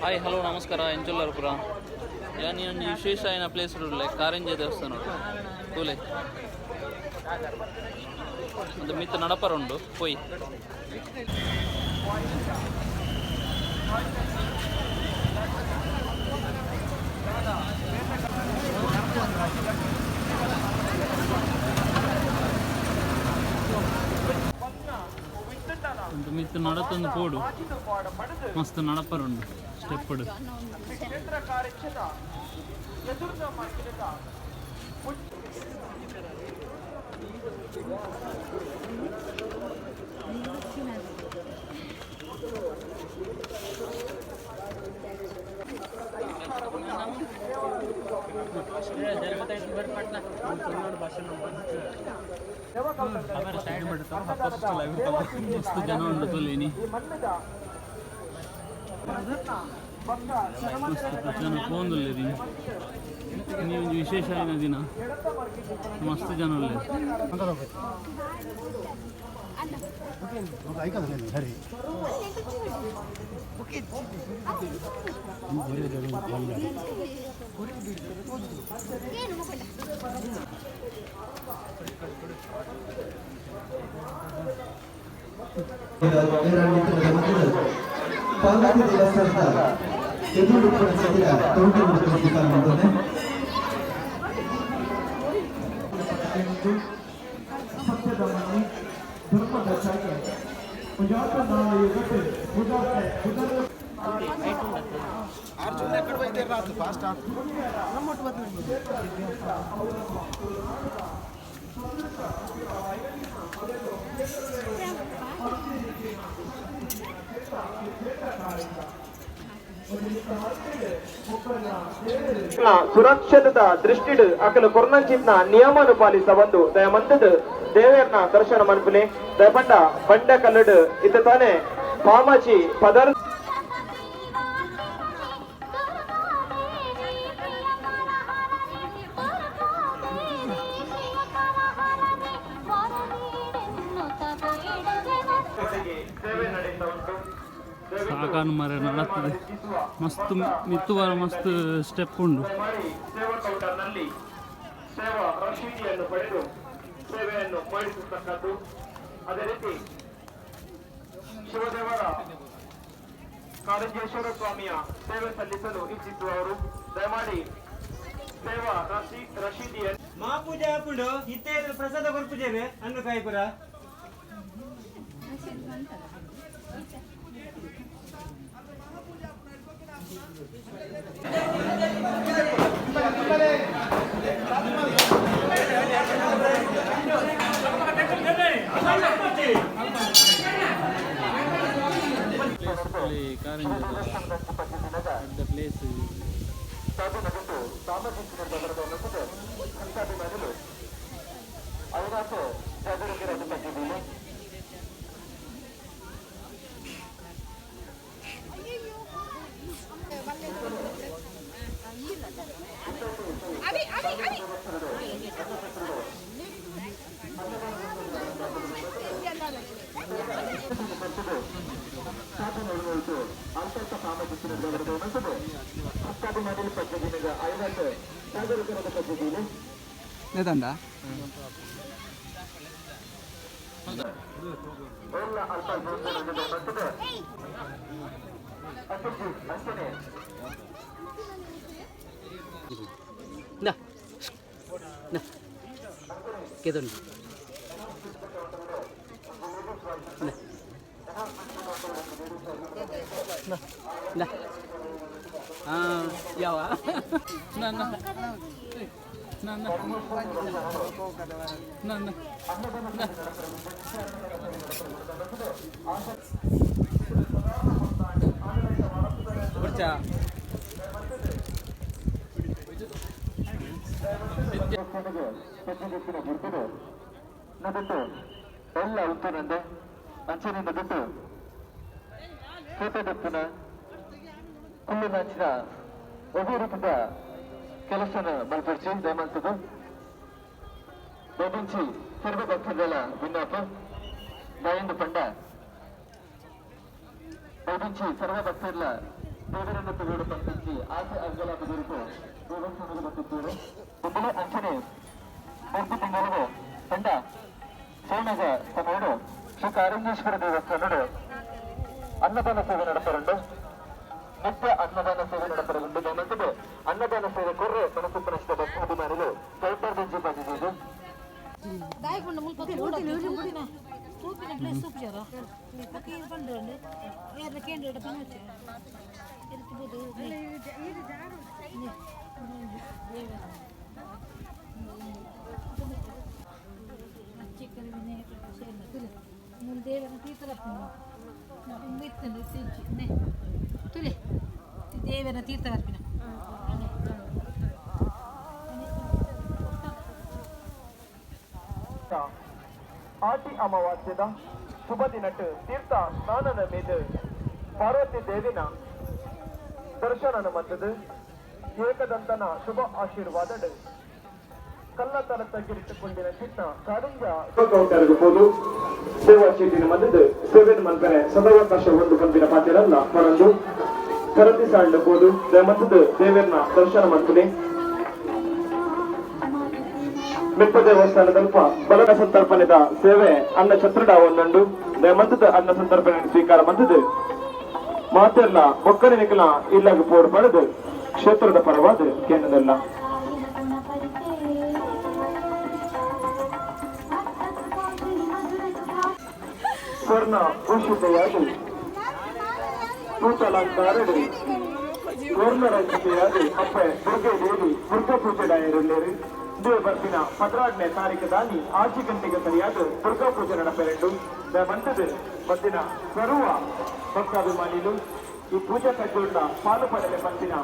Hi hello ನಮಸ್ಕಾರ ಎಂಚುಲ್ಲರು ಪುರ ಯಾನಿ ಒಂದು ವಿಶೇಷ ಆಯ್ನ ಪ್ಲೇಸ್ ಕಾರಂಜಿ ದೇವಸ್ಥಾನ ಕೂಲೆ ಒಂದು ಮಿತ್ತ ನಡಪರ ಉಂಡು ಪೋಯ್ ಒಂದು ಮಿತ್ತ ನಡತೊಂದು ಪೋಡು ಮಸ್ತ್ ನಡಪರುಂಡು ಸ್ಟೆಪ್ ಮಸ್ತ್ ಜನ ಉಂಡು ತೊಲೇನಿ ಜನ ಪೋಂದುಲ್ಲೇರಿ ನೀವು ವಿಶೇಷ ಆಯ್ನ ದಿನ ಮಸ್ತ್ ಜನ ಉಳ್ಳೆ ಸರಿ ಪಾರ್ವತಿ ದೇವಸ್ಥಾನದ ಎದುರು ಸದ್ಯ ತೋಟ ಮಾಡಿದ್ದೇನೆ ಸತ್ಯದ ಮನೆ ಧರ್ಮದ ಛಾಯೆ ಪುಜಾತ ನಾಮ ಯುಗಕ್ಕೆ ಅರ್ಜುನ್ ಎక్కడ ಬೈತಾರೆ ರಾತು ಫಾಸ್ಟ್ ನಮ್ಮೊಟ್ಟು ಸುರಕ್ಷಿತ ದೃಷ್ಟಿಡ್ ಅಕಲು ಕೊರ್ನಂಚಿತ್ನ ನಿಯಮನು ಪಾಲಿಸ ಬಂದು ದಯಮಂತದ ದೇವೇರ್ನ ದರ್ಶನ ಮನ್ಪುಲೆ ದಯಪಂಡ ಬಂಡ ಕಲ್ಲಡ್ ಇತ್ತ ತಾನೆ ಮಾಮಾಚಿ ಪದರ್ ಸಾಕಾನು ಮರ ನಡತ್ತದೆ ಮಸ್ತ್ ಮಿತ್ತುವಾರ ಮಸ್ತ್ ಸ್ಟೆಪ್ ಉಂಡು ಸೇವಾ ಕೌಂಟರ್ನಲ್ಲಿ ಸೇವಾ ರಶೀದಿಯನ್ನು ಪಡೆದು ಸೇವೆಯನ್ನು ಮಾಡಿಸತಕ್ಕದ್ದು. ಅದೇ ರೀತಿ ಶಿವದೇವರ ಕಾರಂಜೇಶ್ವರ ಸ್ವಾಮಿಯ ಸೇವೆ ಸಲ್ಲಿಸಲು ಇಚ್ಛಿಸುವವರು ದಯಮಾಡಿ ಸೇವಾ ರಶೀದಿಯನ್ನು ಮಾ ಪೂಜೆ ಹಾಕೊಂಡು ಇತ್ತೇ ಪ್ರಸಾದ ಕೊರ್ಪುಜೇವೆ ಅನ್ನು ಕಾಯ್ಪುರ ಕಾರಂಜಿ ಪ್ಲೇಸ್ ನೇತಂಡ ಯಾವ ಎಲ್ಲ ಉತ್ತರಂದೆ ಅಂಚನಿಂದ ಬಿಟ್ಟು ಫೋಟೋದಪ್ಪನ ಕುಳ್ಳಿನಾಚಿನ ಒಬ್ಬ ರೀತಿಯ ಕೆಲಸನ ಬಲಪಡಿಸಿ ದಯಮಾಡ್ತದೆ ದಯವಿಂచి ಸರ್ವ ಭಕ್ತಗಳ ವಿನ್ನಾಪ ದಯಂದು ಪಂಡ ದಯವಿಂచి ಸರ್ವ ಭಕ್ತರ್ల ದೇವರನ್ನು ತಗೊಂಡು ಪಂಪಿಸಿ ಆಸೆ ಅಗ್ಗಲ ಬದಿರಿತು ದೇವಸ್ಥಾನದ ಬತ್ತಿದ್ದೀರು ಮೊದಲೇ ಅಂಚನೆ 4 ತಿಂಗಳಿಗೆ ತಂಡ ಸೋಣಗ ತಗೊಂಡು ಶ್ರೀ ಕಾರಂಜೇಶ್ವರ ದೇವಸ್ಥಾನಡು ಅನ್ನದಾನ ಸೇವೆ ನಡೆಸರಂಡು ನಿತ್ಯ ಅನ್ನದಾನ ಸೇವೆ ನಡೆಸರಂಡು ನಮ್ಮಂತದ್ದು ಅನ್ನದಾನ ಸೇವೆ ಕೊರ್ರೆ ಮನಸ್ಸು ಪ್ರಶ್ನೆ ಬಸ್ ಅಭಿಮಾನಿಗಳು ಕೈಪಾರ್ದಂಜಿ ಬಂದಿದ್ದು Dai quando molto tutto tutti le supera perché il bandone era che era da notte era tipo ದೇವರ ತೀರ್ಥರ್ಪಿನ ಆಟಿ ಅಮಾವಾಸ್ಯದ ಶುಭ ದಿನಟ್ಟು ತೀರ್ಥ ಸ್ನಾನನ ಮೇಲೆ ಪಾರ್ವತಿ ದೇವಿನ ದರ್ಶನನ ಮತ್ತದು ಏಕದಂತನ ಶುಭ ಆಶೀರ್ವಾದ ಕಲ್ಲ ತಲ ತಗ್ಗಿರಿಟ್ಟುಕೊಂಡಿನ ಚಿತ್ತ ಕಾರಿಂಜ ಕೌಂಟರ್ಗಬಹುದು ಸೇವಾ ಚೀಟಿನ ಮದ್ದದು ಸೇವೆನ ಮಲ್ಪನೆ ಸದಾವಕಾಶ ಒಂದು ಪಂಪಿನ ಪಾತಿರಲ್ಲ ಪರಂದು ಕರತಿ ಸಾಂಡಬಹುದು ಮತ್ತದು ದೇವರನ್ನ ದರ್ಶನ ಮಾಡ್ತೀನಿ ಮಿಪ್ಪ ದೇವಸ್ಥಾನದಲ್ಪ ಬಲನ ಸಂತರ್ಪಣೆದ ಸೇವೆ ಅನ್ನ ಛತ್ರಡ ಒಂದೊಂದು ಮದ್ದದ ಅನ್ನ ಸಂತರ್ಪಣೆ ಸ್ವೀಕಾರ ಮದ್ದದು ಮಾತೆಲ್ಲ ಒಕ್ಕನೆ ನಿಖಲ ಇಲ್ಲಾಗ ಪೋಡ್ ಪಡೆದು ಕ್ಷೇತ್ರದ ಪರವಾದ ಕೇಂದ್ರದಲ್ಲ ಸ್ವರ್ಣ ಭೂಷಿತೆಯಾಗಿ ತೂತಲಂಕಾರಡು ವರ್ಣರಂಜಿತೆಯಾಗಿ ಅಪ್ಪೆ ದುರ್ಗೆ ದೇವಿ ದುರ್ಗಾ ಪೂಜೆಡಾಯರುಳ್ಳೇರಿ ಬರ್ತಿನ 16ನೇ ತಾರೀಕು ದಾನಿ 6 ಗಂಟೆಗೆ ಸರಿಯಾದ ದುರ್ಗಾ ಪೂಜೆ ನಡೆಪೆರೆಂಡು ಮಂತದ ಬಂದಿನ ಸರ್ವ ಭಕ್ತಾಭಿಮಾನಿಗಳು ಈ ಪೂಜಾ ಕಡ್ಡೂರಿನ ಪಾಲು ಪಡೆಲೆ ಬಂದಿನ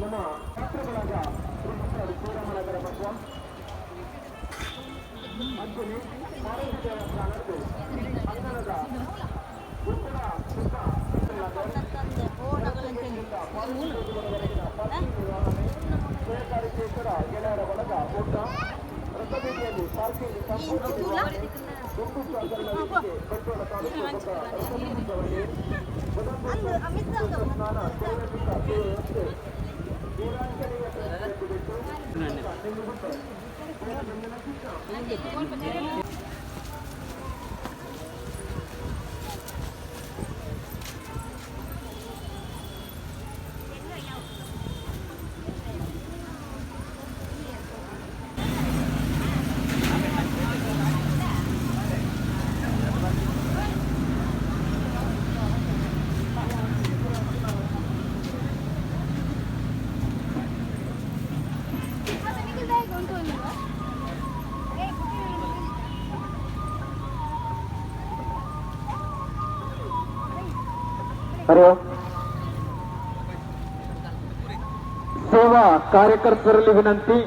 ನಮ್ಮ ಶಾಸ್ತ್ರಗಳಾದ ಶ್ರೀರಾಮನಗರ ಮಧ್ವ ಅಂಜಲಿ ಮಾರುತಿ ದೇವಸ್ಥಾನದ್ದು ಅಂಗಣದ ಉತ್ತರ ಶ್ರೀಕಾರಿಕೇಶ್ವರ ಗೆಳೆಯರ ಬಳಗ ಊಟ ರಥಬೀದಿಯಲ್ಲಿ ಪಾರ್ಕಿಂಗ್ ಗುಂಪು ಬಂಟ್ವಾಳ ತಾಲೂಕು ರಥಬೀಜವಲ್ಲಿ ಸ್ನಾನ ವ್ಯವಸ್ಥೆ ಸೇವಾ ಕಾರ್ಯಕರ್ತರಲ್ಲಿ ವಿನಂತಿ,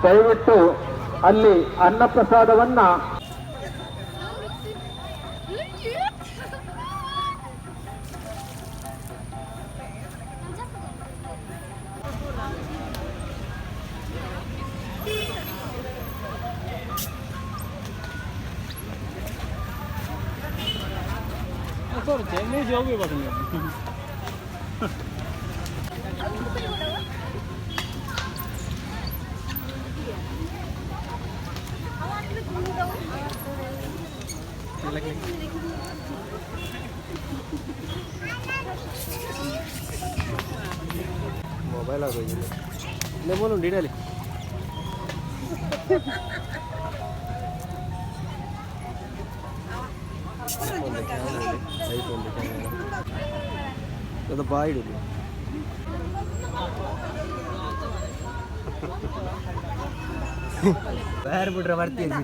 ದಯವಿಟ್ಟು ಅಲ್ಲಿ ಅನ್ನಪ್ರಸಾದವನ್ನ ಮೊಬೈಲ್ ಆಗೋಗಿದೆ ಲೆಮನ್ ಉಂಡು ಇಡಲಿ ಅದು ಬಾಯಿಡು ಬೇರೆ ಬಿಟ್ರೆ ಬರ್ತೀನಿ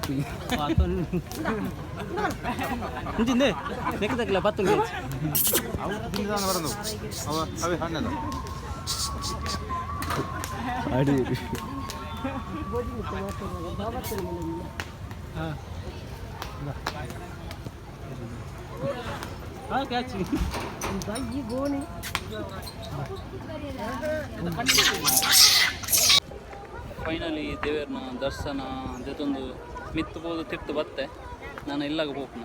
ಮುಂಚಿಂದೆ ನೆಕ್ಕದಕ್ಕಿಲ್ಲ ಬತ್ತು ಅವೆ ಹಣ್ಣದ ಅಡಿ ಫೈನಲಿ ದೇವರನ ದರ್ಶನ ಅದೊಂದು ಮಿತ್ತು ಬೋದು ತಿರ್ತು ಬತ್ತೆ ನಾನು ಇಲ್ಲಾಗ ಹೋಗ್ನ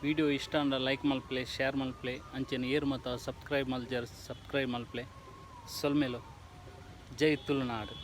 ವಿಡಿಯೋ ಇಷ್ಟ ಅಂದ್ರೆ ಲೈಕ್ ಮಲ್ಪ್ಲೆ ಶೇರ್ ಮಲ್ಪ್ಲೆ ಅಂಚೆನ ಏರು ಮತ್ತು ಸಬ್ಸ್ಕ್ರೈಬ್ ಮಲ್ಜರ್ ಸಬ್ಸ್ಕ್ರೈಬ್ ಮಲ್ಪ್ಲೆ ಸೊಲ್ಮೇಲು ಜೈ ತುಳುನಾಡು.